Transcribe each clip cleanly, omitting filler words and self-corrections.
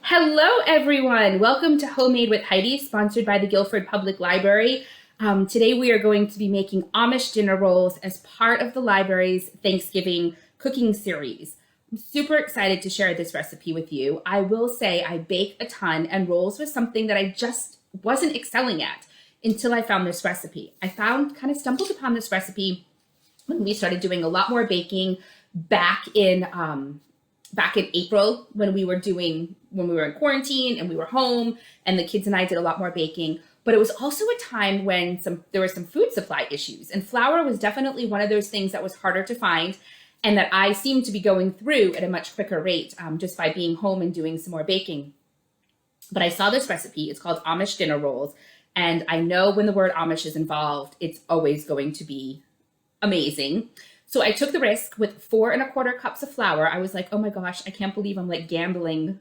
Hello, everyone. Welcome to Homemade with Heidi, sponsored by the Guilford Public Library. Today we are going to be making Amish dinner rolls as part of the library's Thanksgiving cooking series. I'm super excited to share this recipe with you. I will say I bake a ton, and rolls was something that I just wasn't excelling at until I found this recipe. Stumbled upon this recipe when we started doing a lot more baking back in April when we were in quarantine and we were home, and the kids and I did a lot more baking. But it was also a time when there were some food supply issues, and flour was definitely one of those things that was harder to find, and that I seemed to be going through at a much quicker rate just by being home and doing some more baking. But I saw this recipe. It's called Amish dinner rolls, and I know when the word Amish is involved, it's always going to be amazing. So I took the risk with 4¼ cups of flour. I was like, oh my gosh, I can't believe I'm like gambling,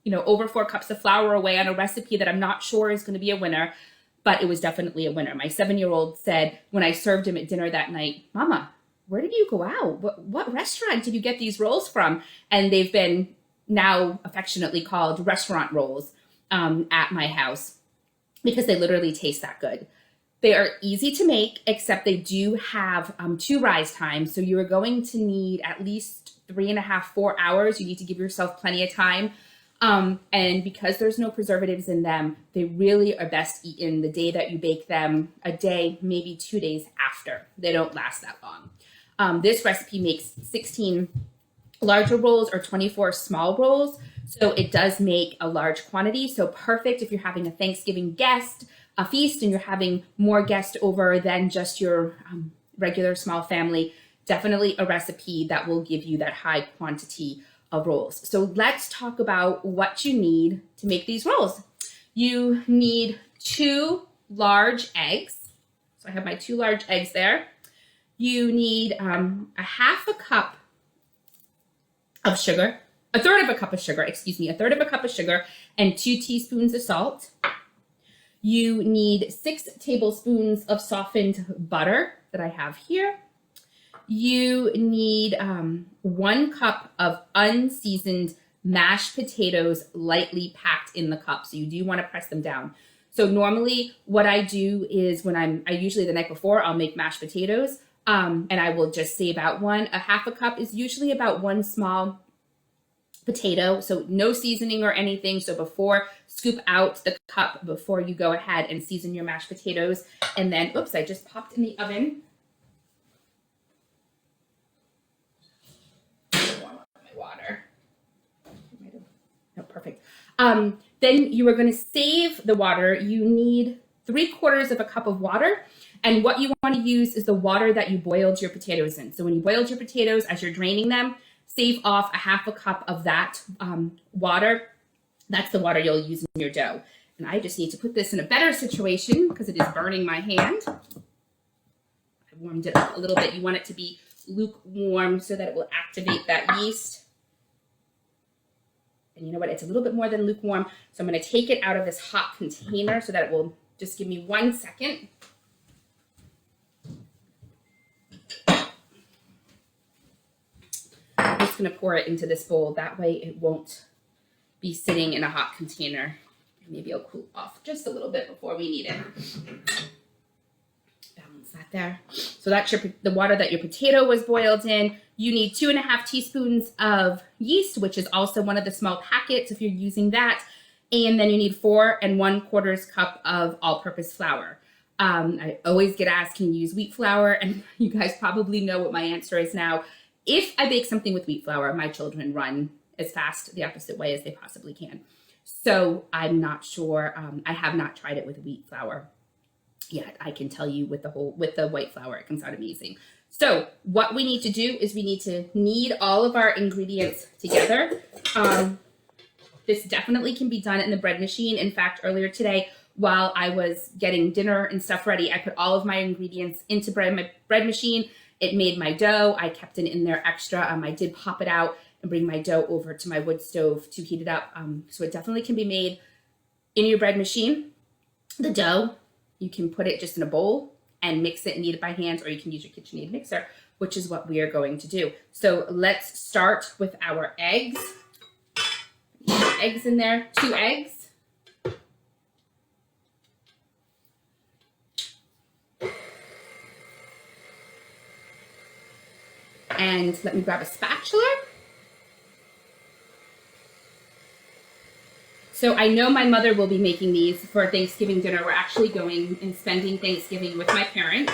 over 4 cups of flour away on a recipe that I'm not sure is going to be a winner. But it was definitely a winner. My 7-year-old said when I served him at dinner that night, Mama, where did you go out? What restaurant did you get these rolls from? And they've been now affectionately called restaurant rolls at my house because they literally taste that good. They are easy to make, except they do have 2 rise times. So you are going to need at least 3.5, 4 hours. You need to give yourself plenty of time. And because there's no preservatives in them, they really are best eaten the day that you bake them, a day, maybe 2 days after. They don't last that long. This recipe makes 16 larger rolls or 24 small rolls. So it does make a large quantity. So perfect if you're having a Thanksgiving a feast, and you're having more guests over than just your regular small family. Definitely a recipe that will give you that high quantity of rolls. So let's talk about what you need to make these rolls. You need 2 large eggs. So I have my 2 large eggs there. You need a 1/2 cup of sugar, a 1/3 cup of sugar, a 1/3 cup of sugar, and 2 teaspoons of salt. You need 6 tablespoons of softened butter that I have here. You need 1 cup of unseasoned mashed potatoes lightly packed in the cup. So you do want to press them down. So normally what I do is I usually the night before I'll make mashed potatoes and I will just save out one. A 1/2 cup is usually about 1 small potato, so no seasoning or anything. So scoop out the cup before you go ahead and season your mashed potatoes. And then, I just popped in the oven. Warm up my water. No, perfect. Then you are going to save the water. You need 3/4 cup of water. And what you want to use is the water that you boiled your potatoes in. So when you boiled your potatoes, as you're draining them, save off a 1/2 cup of that water. That's the water you'll use in your dough. And I just need to put this in a better situation because it is burning my hand. I warmed it up a little bit. You want it to be lukewarm so that it will activate that yeast. And you know what? It's a little bit more than lukewarm. So I'm going to take it out of this hot container so that it will just give me 1 second. I'm just going to pour it into this bowl. That way it won't be sitting in a hot container. Maybe it'll cool off just a little bit before we need it. Balance that there. So that's the water that your potato was boiled in. You need 2.5 teaspoons of yeast, which is also one of the small packets if you're using that. And then you need 4 1/4 cup of all-purpose flour. I always get asked, can you use wheat flour? And you guys probably know what my answer is now. If I bake something with wheat flour, my children run as fast the opposite way as they possibly can. So I'm not sure. I have not tried it with wheat flour yet. I can tell you with the white flour, it comes out amazing. So what we need to do is we need to knead all of our ingredients together. This definitely can be done in the bread machine. In fact, earlier today, while I was getting dinner and stuff ready, I put all of my ingredients into my bread machine. It made my dough. I kept it in there extra. I did pop it out and bring my dough over to my wood stove to heat it up. So it definitely can be made in your bread machine. The dough, you can put it just in a bowl and mix it and knead it by hand, or you can use your KitchenAid mixer, which is what we are going to do. So let's start with our eggs. eggs in there, 2 eggs. And let me grab a spatula. So I know my mother will be making these for Thanksgiving dinner. We're actually going and spending Thanksgiving with my parents.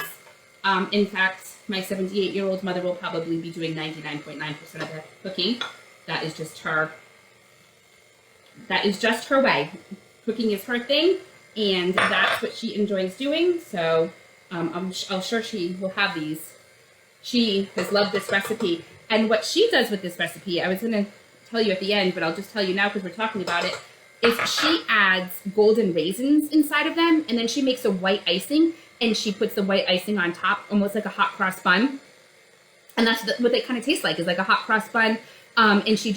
In fact, my 78-year-old mother will probably be doing 99.9% of the cooking. That is just her way. Cooking is her thing, and that's what she enjoys doing. So I'm sure she will have these. She has loved this recipe. And what she does with this recipe, I was going to tell you at the end, but I'll just tell you now because we're talking about it, is she adds golden raisins inside of them, and then she makes a white icing, and she puts the white icing on top, almost like a hot cross bun. And that's what they kind of taste like, is like a hot cross bun. And she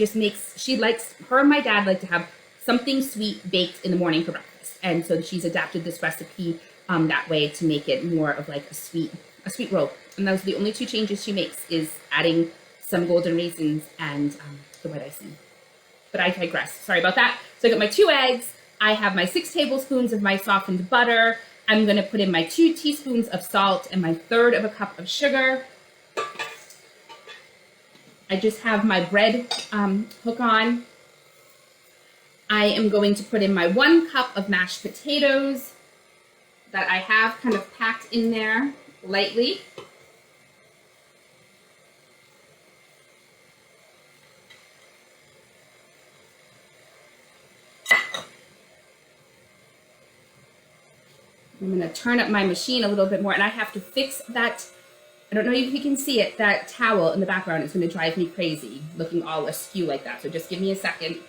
likes, her and my dad like to have something sweet baked in the morning for breakfast. And so she's adapted this recipe that way to make it more of like a sweet roll. And those are the only 2 changes she makes, is adding some golden raisins and the white icing. But I digress. Sorry about that. So I got my 2 eggs. I have my 6 tablespoons of my softened butter. I'm going to put in my 2 teaspoons of salt and my 1/3 of a cup of sugar. I just have my bread hook on. I am going to put in my 1 cup of mashed potatoes that I have kind of packed in there lightly. I'm going to turn up my machine a little bit more, and I have to fix that. I don't know if you can see it. That towel in the background is going to drive me crazy, looking all askew like that. So just give me a second.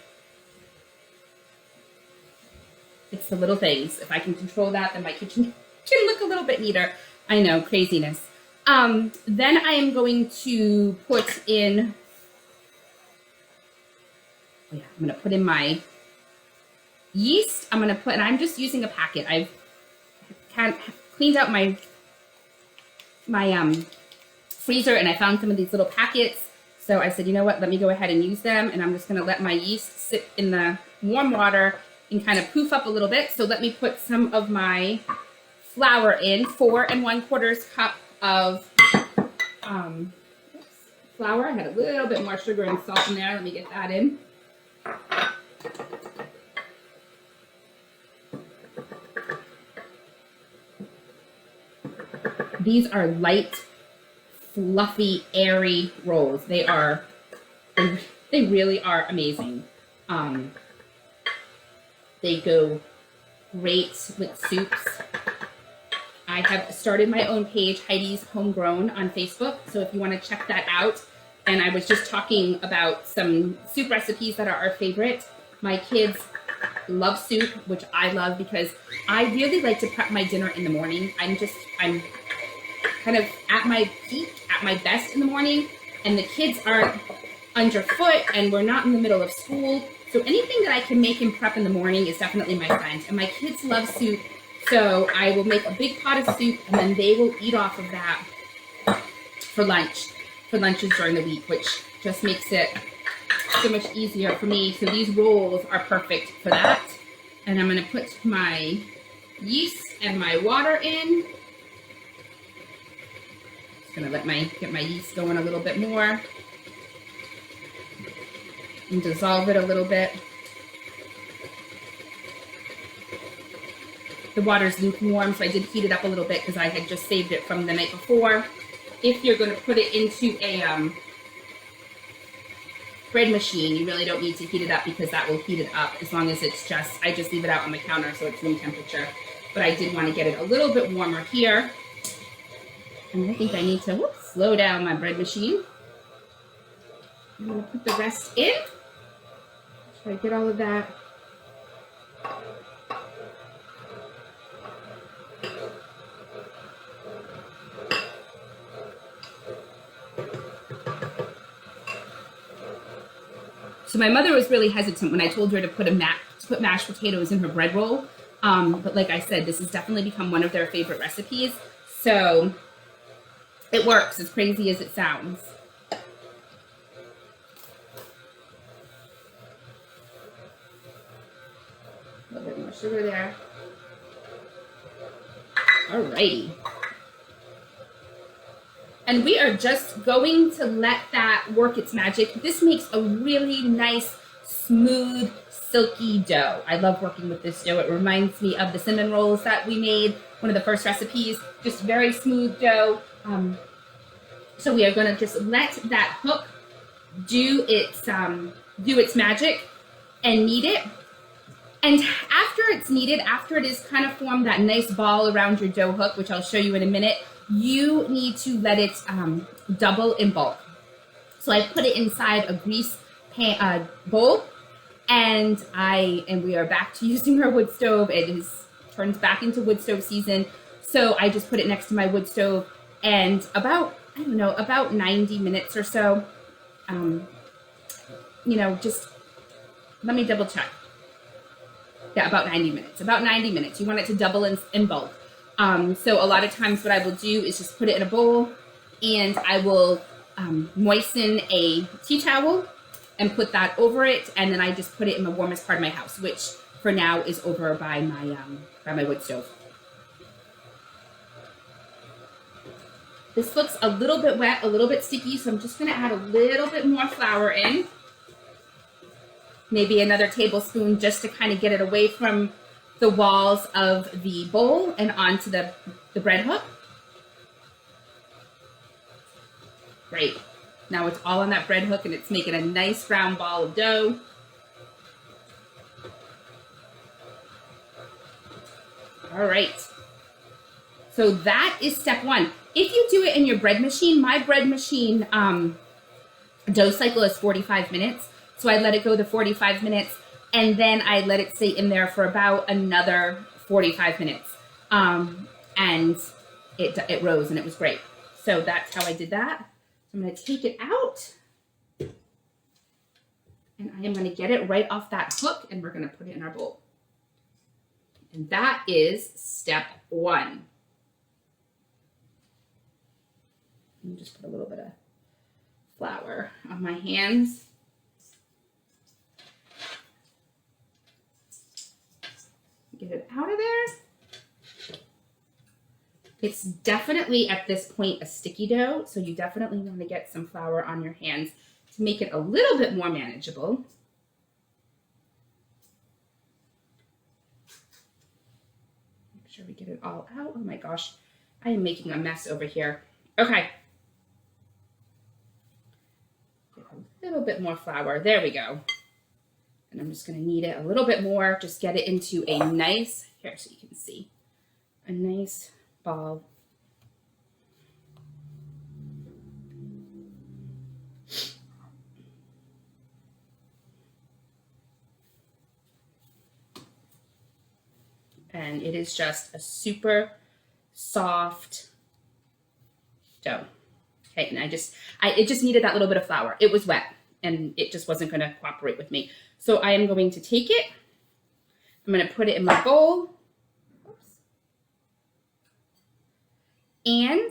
It's the little things. If I can control that, then my kitchen can look a little bit neater. I know, craziness. Then I am going to put in, I'm going to put in my yeast. And I'm just using a packet. I've cleaned out my freezer, and I found some of these little packets. So I said, you know what, let me go ahead and use them. And I'm just going to let my yeast sit in the warm water and kind of poof up a little bit. So let me put some of my flour in, 4 1/4 cup of flour. I had a little bit more sugar and salt in there. Let me get that in. These are light, fluffy, airy rolls. They really are amazing. They go great with soups. I have started my own page, Heidi's Homegrown, on Facebook. So if you want to check that out. And I was just talking about some soup recipes that are our favorite. My kids love soup, which I love because I really like to prep my dinner in the morning. I'm kind of at my peak, at my best in the morning, and the kids aren't underfoot, and we're not in the middle of school. So anything that I can make and prep in the morning is definitely my friend. And my kids love soup, so I will make a big pot of soup, and then they will eat off of that for lunches during the week, which just makes it so much easier for me. So these rolls are perfect for that. And I'm going to put my yeast and my water in. Gonna get my yeast going a little bit more and dissolve it a little bit. The water's lukewarm, so I did heat it up a little bit because I had just saved it from the night before. If you're going to put it into a bread machine, you really don't need to heat it up because that will heat it up as long as I just leave it out on the counter so it's room temperature. But I did want to get it a little bit warmer here. And I think I need to slow down my bread machine. I'm going to put the rest in. Try to get all of that. So my mother was really hesitant when I told her to put mashed potatoes in her bread roll. But like I said, this has definitely become one of their favorite recipes. So it works, as crazy as it sounds. A little bit more sugar there. Alrighty. And we are just going to let that work its magic. This makes a really nice, smooth, silky dough. I love working with this dough. It reminds me of the cinnamon rolls that we made, one of the first recipes, just very smooth dough. So we are gonna just let that hook do its magic and knead it. And after it's kneaded, after it is kind of formed that nice ball around your dough hook, which I'll show you in a minute, you need to let it double in bulk. So I put it inside a grease pan, bowl, and we are back to using our wood stove. It turns back into wood stove season. So I just put it next to my wood stove, and about 90 minutes or so, just let me double check. Yeah, about 90 minutes. About 90 minutes. You want it to double in bulk. So a lot of times what I will do is just put it in a bowl, and I will moisten a tea towel and put that over it, and then I just put it in the warmest part of my house, which for now is over by my wood stove. This looks a little bit wet, a little bit sticky, so I'm just going to add a little bit more flour in. Maybe another tablespoon, just to kind of get it away from the walls of the bowl and onto the bread hook. Great. Now it's all on that bread hook, and it's making a nice round ball of dough. All right. So that is step one. If you do it in your bread machine, my bread machine dough cycle is 45 minutes. So I let it go the 45 minutes, and then I let it stay in there for about another 45 minutes. And it rose, and it was great. So that's how I did that. So I'm going to take it out, and I am going to get it right off that hook, and we're going to put it in our bowl. And that is step one. Let me just put a little bit of flour on my hands. Get it out of there. It's definitely at this point a sticky dough, so you definitely want to get some flour on your hands to make it a little bit more manageable. Make sure we get it all out. Oh my gosh, I am making a mess over here. Okay. Get a little bit more flour. There we go. And I'm just going to knead it a little bit more. Just get it into a nice, here so you can see, a nice ball. And it is just a super soft dough. Okay, and it just needed that little bit of flour. It was wet, and it just wasn't going to cooperate with me. So I am going to take it. I'm going to put it in my bowl. Oops. And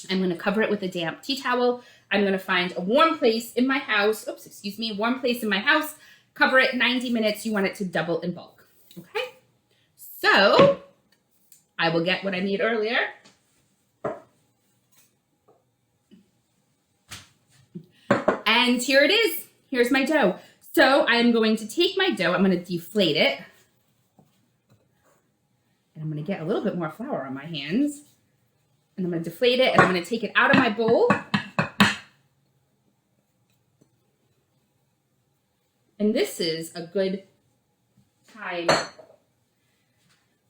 I'm going to cover it with a damp tea towel. I'm going to find a warm place in my house. Oops, excuse me. Warm place in my house. Cover it 90 minutes. You want it to double in bulk. Okay. So I will get what I need earlier. And here it is. Here's my dough. So I am going to take my dough. I'm going to deflate it. And I'm going to get a little bit more flour on my hands. And I'm going to deflate it, and I'm going to take it out of my bowl. And this is a good time.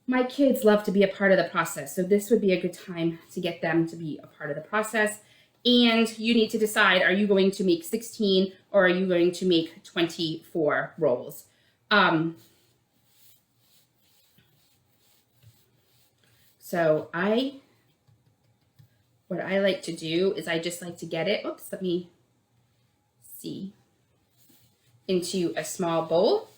My kids love to be a part of the process, so this would be a good time to get them to be a part of the process. And you need to decide, are you going to make 16 or are you going to make 24 rolls? So what I like to do is I just like to get it, oops, let me see, into a small ball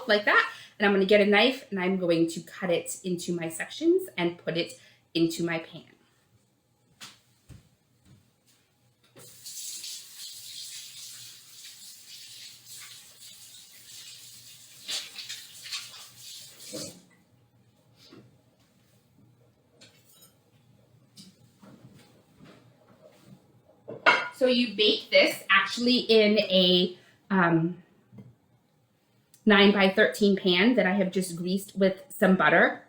like that. And I'm going to get a knife, and I'm going to cut it into my sections and put it into my pan. So you bake this actually in a 9 by 13 pan that I have just greased with some butter.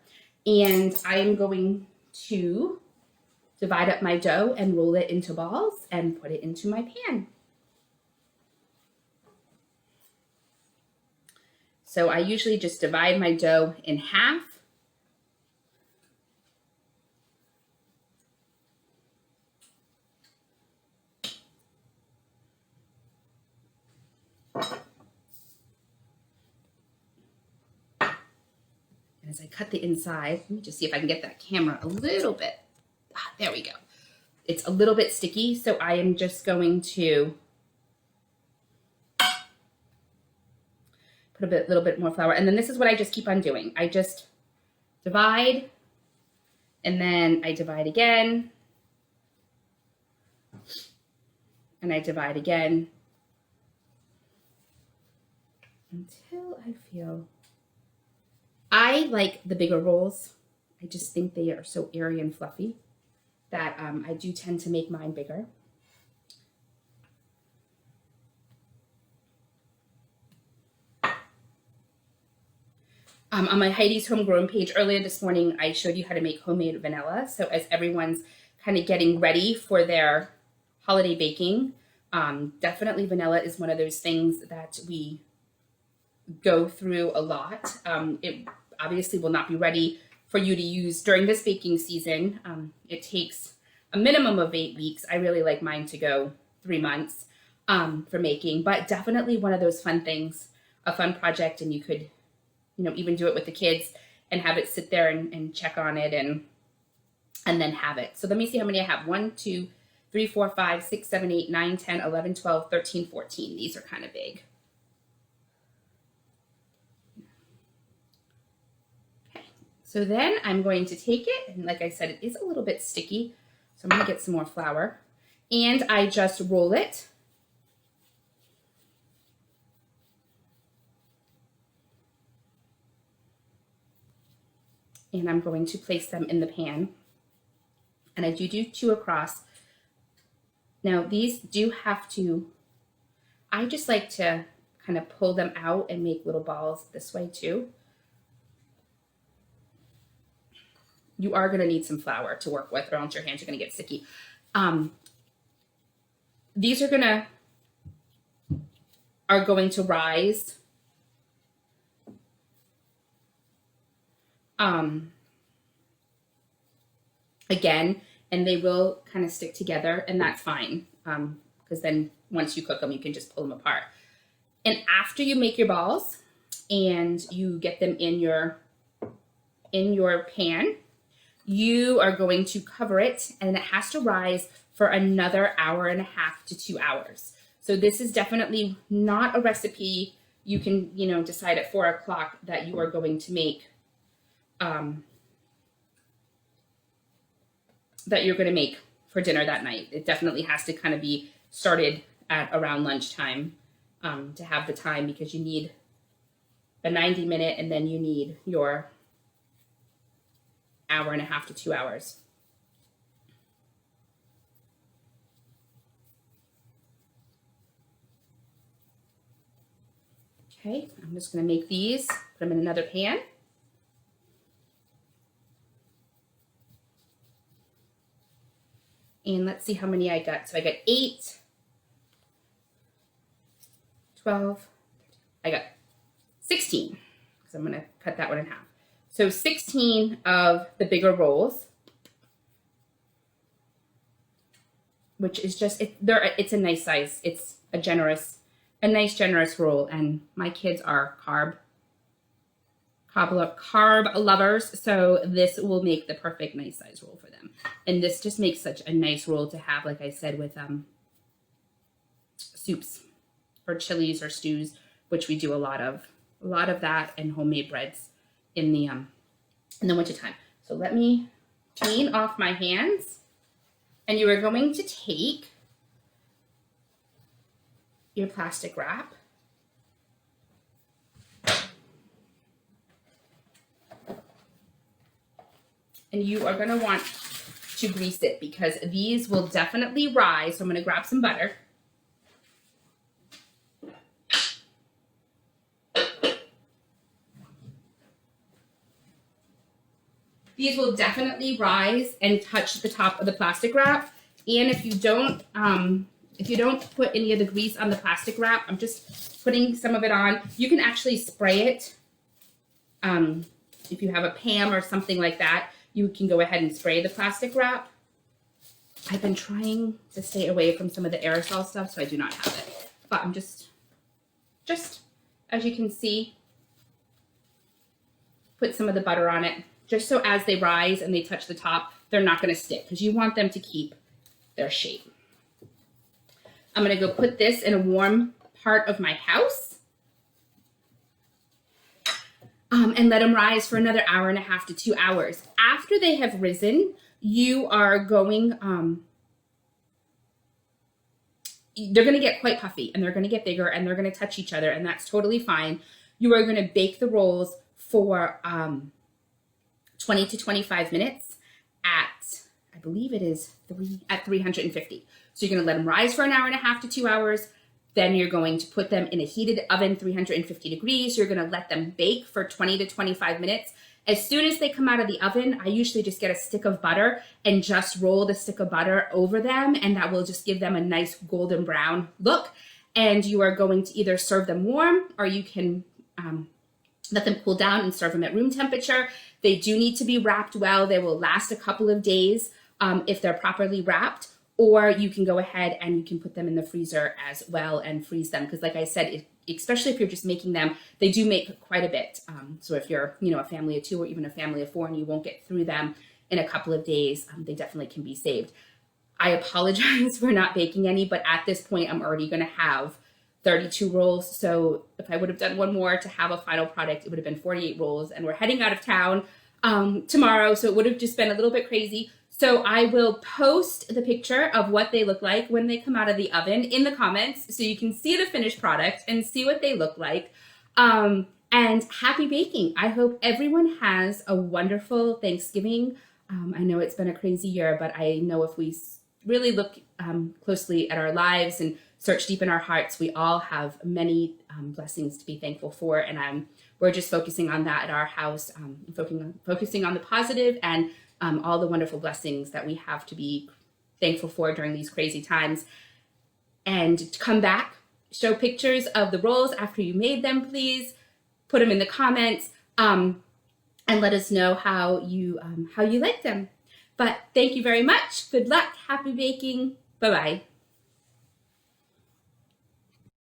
And I am going to divide up my dough and roll it into balls and put it into my pan. So I usually just divide my dough in half. And as I cut the inside, let me just see if I can get that camera a little bit. There we go. It's a little bit sticky, so I am just going to put a little bit more flour. And then this is what I just keep on doing. I just divide, and then I divide again, and I divide again until I feel... I like the bigger rolls. I just think they are so airy and fluffy that I do tend to make mine bigger. On my Heidi's Homegrown page earlier this morning, I showed you how to make homemade vanilla. So as everyone's kind of getting ready for their holiday baking, definitely vanilla is one of those things that we go through a lot. It obviously will not be ready for you to use during this baking season. It takes a minimum of 8 weeks. I really like mine to go 3 months for making, but definitely one of those fun things, a fun project, and you could, even do it with the kids and have it sit there and check on it and then have it. So let me see how many I have. 1, 2, 3, 4, 5, 6, 7, 8, 9, 10, 11, 12, 13, 14. These are kind of big. So then I'm going to take it, and like I said, it is a little bit sticky, so I'm going to get some more flour, and I just roll it. And I'm going to place them in the pan, and I do 2 across. Now these do have to, I just like to kind of pull them out and make little balls this way too. You are going to need some flour to work with, or else your hands are going to get sticky. These are going to rise. Again, and they will kind of stick together, and that's fine, because then once you cook them, you can just pull them apart. And after you make your balls and you get them in your pan, you are going to cover it, and it has to rise for another 1.5 to 2 hours. So this is definitely not a recipe you can, decide at 4 o'clock that you are going to make, that you're going to make for dinner that night. It definitely has to kind of be started at around lunchtime to have the time, because you need a 90-minute, and then you need your 1.5 to 2 hours. Okay, I'm just going to make these, put them in another pan. And let's see how many I got. So I got 8, 12, I got 16, because I'm going to cut that one in half. So 16 of the bigger rolls, which is just, it's a nice size. It's a nice generous roll. And my kids are carb lovers, so this will make the perfect nice size roll for them. And this just makes such a nice roll to have, like I said, with soups or chilies or stews, which we do a lot of that, and homemade breads in the wintertime. So let me clean off my hands, and you are going to take your plastic wrap, and you are going to want to grease it because these will definitely rise. So I'm going to grab some butter. These will definitely rise and touch the top of the plastic wrap. And if you don't put any of the grease on the plastic wrap, I'm just putting some of it on. You can actually spray it. If you have a Pam or something like that, you can go ahead and spray the plastic wrap. I've been trying to stay away from some of the aerosol stuff, so I do not have it. But I'm just as you can see, put some of the butter on it, just so as they rise and they touch the top, they're not going to stick because you want them to keep their shape. I'm going to go put this in a warm part of my house and let them rise for another 1.5 hours to 2 hours. After they have risen, you are going, they're going to get quite puffy and they're going to get bigger and they're going to touch each other, and that's totally fine. You are going to bake the rolls for 20 to 25 minutes at, I believe it is 350. So you're going to let them rise for 1.5 hours to 2 hours. Then you're going to put them in a heated oven, 350 degrees. You're going to let them bake for 20 to 25 minutes. As soon as they come out of the oven, I usually just get a stick of butter and just roll the stick of butter over them, and that will just give them a nice golden brown look. And you are going to either serve them warm, or you can let them cool down and serve them at room temperature. They do need to be wrapped well. They will last a couple of days if they're properly wrapped. Or you can go ahead and you can put them in the freezer as well and freeze them. Because like I said, especially if you're just making them, they do make quite a bit. So if you're, a family of 2 or even a family of 4 and you won't get through them in a couple of days, they definitely can be saved. I apologize for not baking any, but at this point, I'm already going to have 32 rolls. So if I would have done one more to have a final product, it would have been 48 rolls. And we're heading out of town tomorrow, so it would have just been a little bit crazy. So I will post the picture of what they look like when they come out of the oven in the comments so you can see the finished product and see what they look like. And happy baking. I hope everyone has a wonderful Thanksgiving. I know it's been a crazy year, but I know if we really look closely at our lives and search deep in our hearts, we all have many blessings to be thankful for. And we're just focusing on that at our house, focusing on the positive and all the wonderful blessings that we have to be thankful for during these crazy times. And come back, show pictures of the rolls after you made them, please. Put them in the comments and let us know how you like them. But thank you very much. Good luck. Happy baking. Bye-bye.